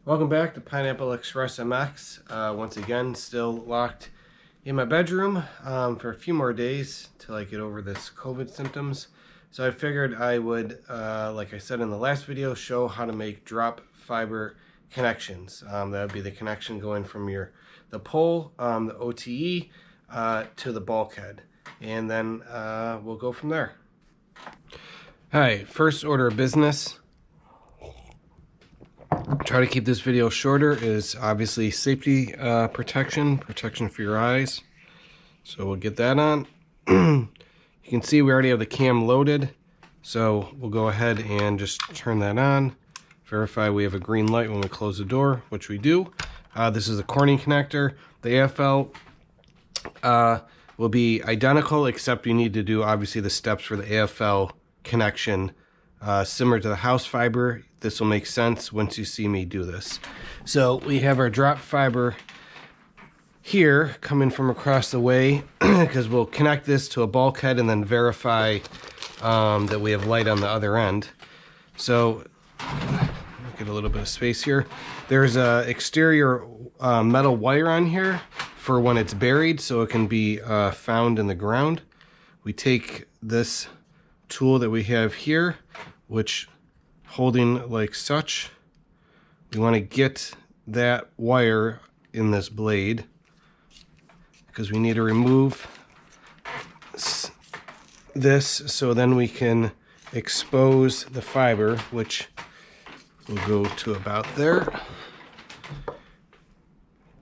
Welcome back to Pineapple Express MX. Once again, still locked in my bedroom for a few more days till I get over this COVID symptoms. So I figured I would, like I said in the last video, show how to make drop fiber connections. That would be the connection going from the pole, the OTE, to the bulkhead. And then we'll go from there. Alright, first order of business. Try to keep this video shorter is obviously safety protection for your eyes. So we'll get that on. You can see we already have the cam loaded. So we'll go ahead and just turn that on. Verify we have a green light when we close the door, which we do. This is a Corning connector. The AFL will be identical, except you need to do obviously the steps for the AFL connection similar to the house fiber. This will make sense once you see me do this. So we have our drop fiber here coming from across the way because we'll connect this to a bulkhead and then verify that we have light on the other end. So get a little bit of space here. There's a exterior metal wire on here for when it's buried so it can be found in the ground. We take this tool that we have here, which holding like such, we want to get that wire in this blade because we need to remove this so then we can expose the fiber, which will go to about there.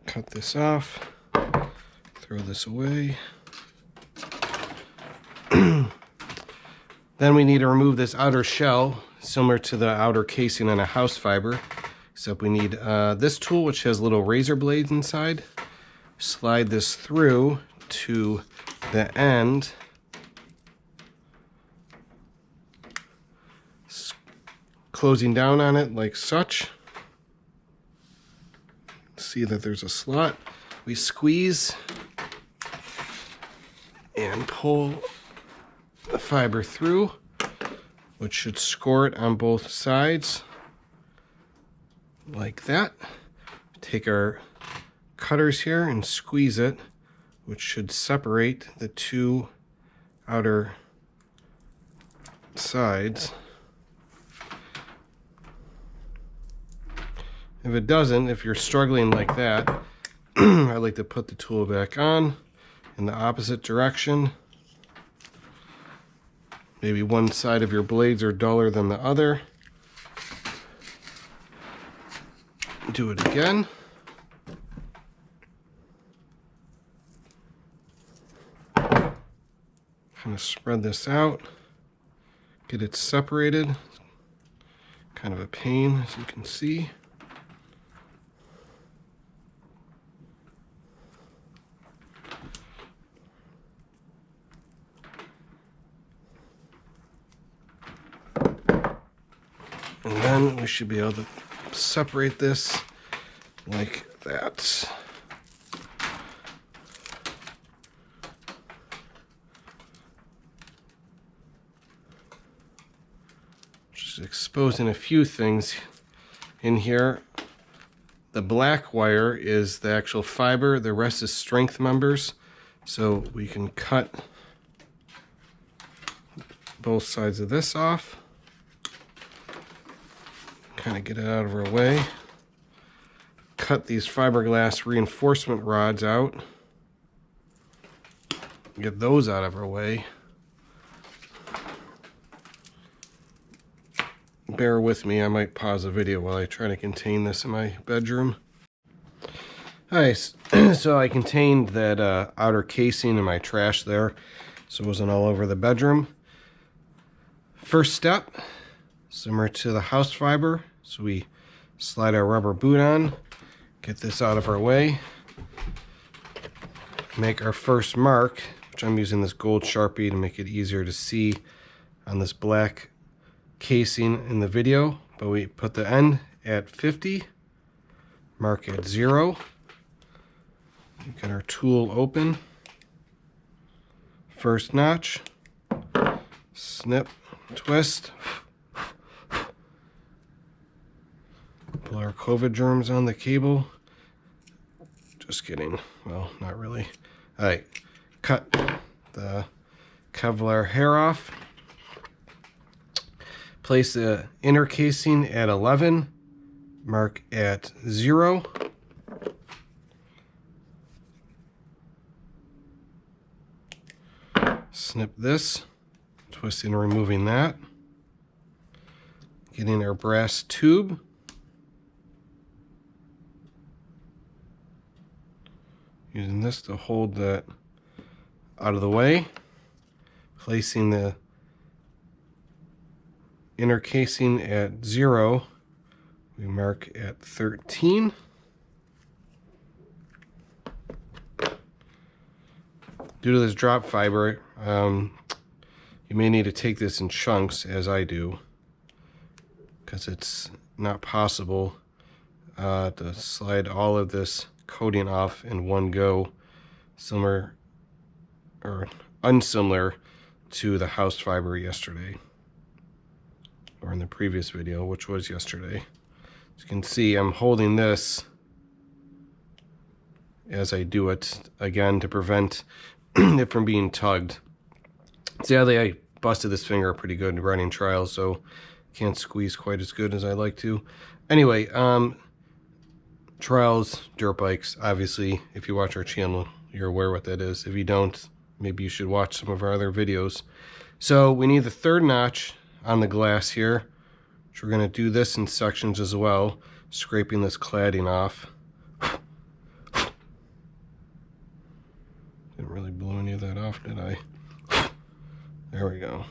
Cut this off, throw this away. Then we need to remove this outer shell, similar to the outer casing on a house fiber, except we need this tool, which has little razor blades inside. Slide this through to the end. Closing down on it like such. See that there's a slot. We squeeze and pull the fiber through, which should score it on both sides like that. Take our cutters here and squeeze it, which should separate the two outer sides. If it doesn't, if you're struggling like that, I like to put the tool back on in the opposite direction. Maybe one side of your blades are duller than the other. Do it again. Kind of spread this out. Get it separated. Kind of a pain, as you can see. And then we should be able to separate this like that. Just exposing a few things in here. The black wire is the actual fiber, the rest is strength members. So we can cut both sides of this off. Kind of get it out of our way. Cut these fiberglass reinforcement rods out. Get those out of our way. Bear with me, I might pause the video while I try to contain this in my bedroom. Alright, so I contained that outer casing in my trash there, so it wasn't all over the bedroom. First step, similar to the house fiber. So we slide our rubber boot on, get this out of our way, make our first mark, which I'm using this gold Sharpie to make it easier to see on this black casing in the video. But we put the end at 50, mark at 0, get our tool open, first notch, snip, twist, couple of our COVID germs on the cable. Just kidding. Well, not really. All right, cut the Kevlar hair off. Place the inner casing at 11, mark at 0. Snip this, twisting and removing that. Getting our brass tube. Using this to hold that out of the way. Placing the inner casing at 0. We mark at 13. Due to this drop fiber, you may need to take this in chunks, as I do, because it's not possible to slide all of this coating off in one go, similar or unsimilar to the house fiber yesterday, or in the previous video, which was yesterday. As you can see, I'm holding this as I do it, again, to prevent it from being tugged. Sadly, I busted this finger pretty good running trials, so can't squeeze quite as good as I like to. Anyway, trials, dirt bikes, obviously, if you watch our channel, you're aware what that is. If you don't, maybe you should watch some of our other videos. So we need the third notch on the glass here, which we're going to do this in sections as well, scraping this cladding off. Didn't really blow any of that off, did I? There we go.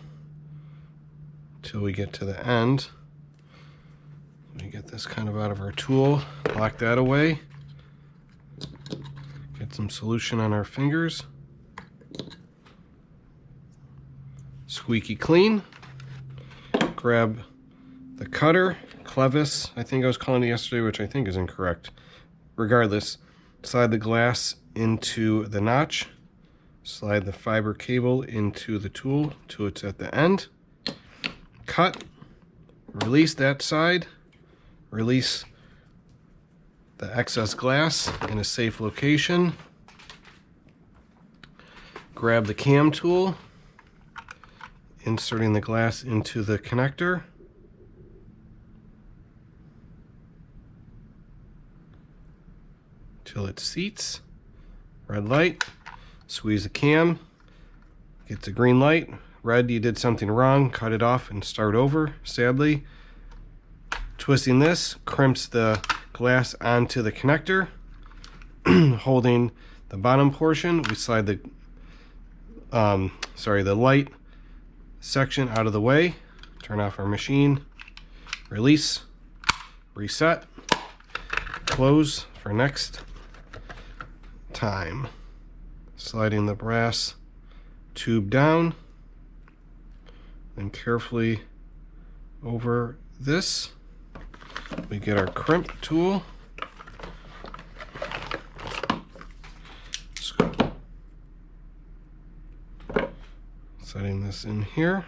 Till we get to the end. Let me get this kind of out of our tool, lock that away. Get some solution on our fingers. Squeaky clean. Grab the cutter, clevis, I think I was calling it yesterday, which I think is incorrect. Regardless, slide the glass into the notch. Slide the fiber cable into the tool till it's at the end. Cut. Release that side. Release the excess glass in a safe location. Grab the cam tool, inserting the glass into the connector. Till it seats. Red light. Squeeze the cam. Gets a green light. Red, you did something wrong. Cut it off and start over, sadly. Twisting this crimps the glass onto the connector. Holding the bottom portion, we slide the the light section out of the way. Turn off our machine. Release. Reset. Close for next time. Sliding the brass tube down. Then carefully over this. We get our crimp tool. Setting this in here.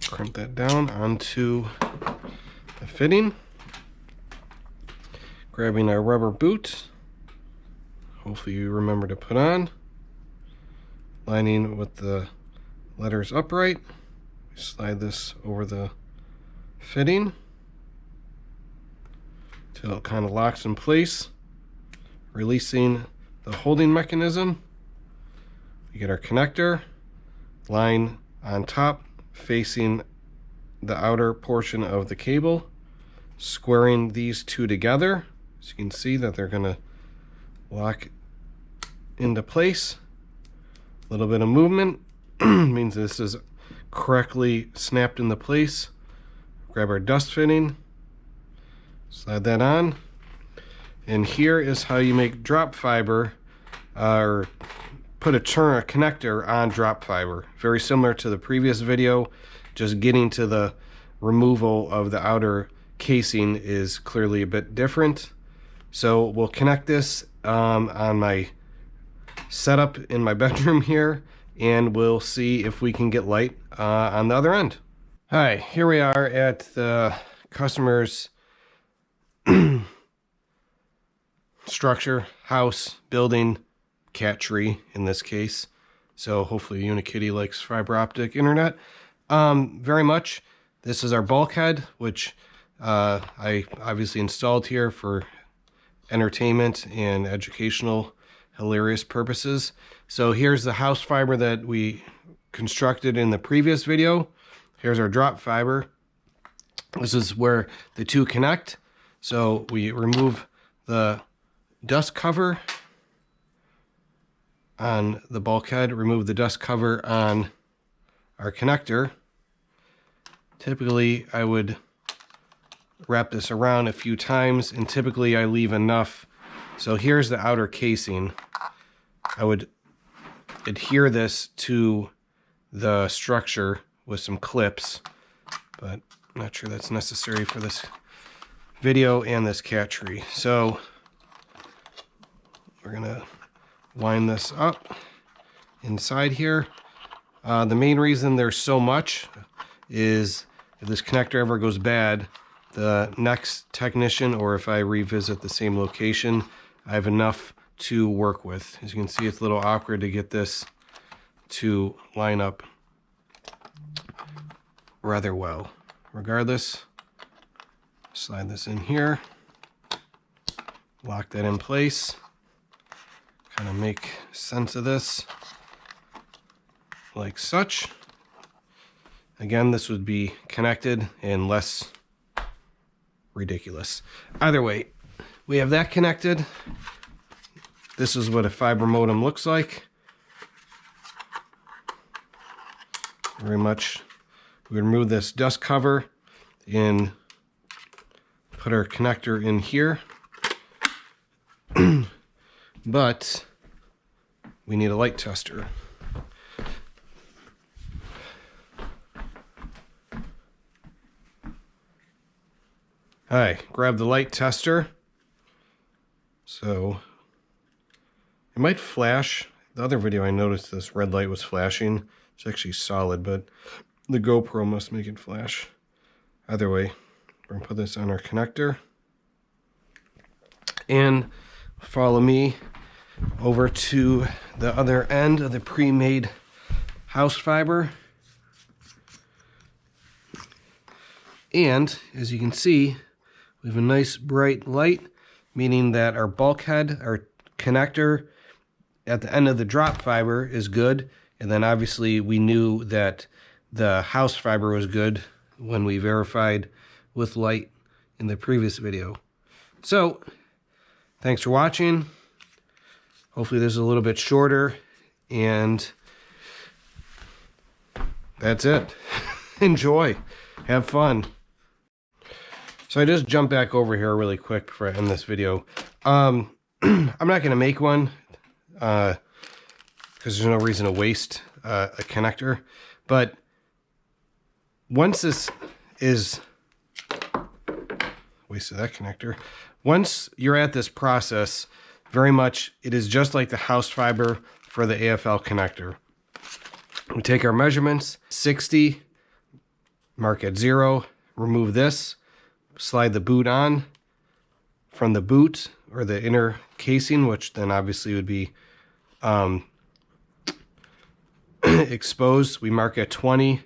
Crimp that down onto the fitting. Grabbing our rubber boot. Hopefully you remember to put on. Lining with the letters upright. Slide this over the fitting till it kind of locks in place, releasing the holding mechanism. We get our connector, line on top facing the outer portion of the cable, squaring these two together so you can see that they're going to lock into place. A little bit of movement means this is correctly snapped into place. Grab our dust fitting, slide that on, and here is how you make drop fiber, or put a connector on drop fiber. Very similar to the previous video, just getting to the removal of the outer casing is clearly a bit different. So we'll connect this on my setup in my bedroom here, and we'll see if we can get light on the other end. Hi, here we are at the customer's structure, house, building, cat tree in this case. So hopefully Unikitty likes fiber optic internet very much. This is our bulkhead, which I obviously installed here for entertainment and educational hilarious purposes. So here's the house fiber that we constructed in the previous video. Here's our drop fiber. This is where the two connect. So we remove the dust cover on the bulkhead, remove the dust cover on our connector. Typically I would wrap this around a few times, and typically I leave enough. So here's the outer casing. I would adhere this to the structure with some clips, but I'm not sure that's necessary for this video and this cat tree. So we're gonna wind this up inside here. The main reason there's so much is if this connector ever goes bad, the next technician, or if I revisit the same location, I have enough to work with. As you can see, it's a little awkward to get this to line up rather well. Regardless, slide this in here, lock that in place, kind of make sense of this like such. Again, this would be connected and less ridiculous. Either way, we have that connected. This is what a fiber modem looks like. Very much. We remove this dust cover and put our connector in here. But we need a light tester. Alright, grab the light tester. So it might flash. The other video I noticed this red light was flashing. It's actually solid, but the GoPro must make it flash. Either way, we're gonna put this on our connector. And follow me over to the other end of the pre-made house fiber. And as you can see, we have a nice bright light, meaning that our bulkhead, our connector at the end of the drop fiber is good. And then obviously we knew that the house fiber was good when we verified with light in the previous video. So thanks for watching. Hopefully this is a little bit shorter, and that's it. Enjoy, have fun. So I just jumped back over here really quick before I end this video. I'm not going to make one because there's no reason to waste a connector. But once this is wasted that connector, once you're at this process, very much it is just like the house fiber for the AFL connector. We take our measurements, 60, mark at 0, remove this. Slide the boot on from the boot or the inner casing, which then obviously would be exposed. We mark at 20,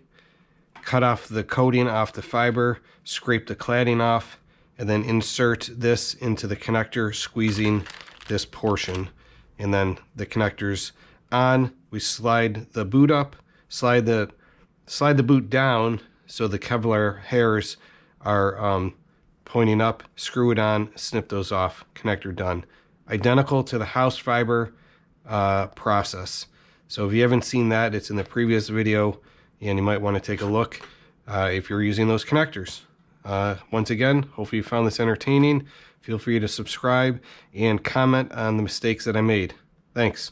cut off the coating off the fiber, scrape the cladding off, and then insert this into the connector, squeezing this portion. And then the connector's on. We slide the boot up, slide the boot down so the Kevlar hairs are pointing up, screw it on, snip those off, connector done. Identical to the house fiber process. So if you haven't seen that, it's in the previous video, and you might want to take a look if you're using those connectors. Once again, hopefully you found this entertaining. Feel free to subscribe and comment on the mistakes that I made. Thanks.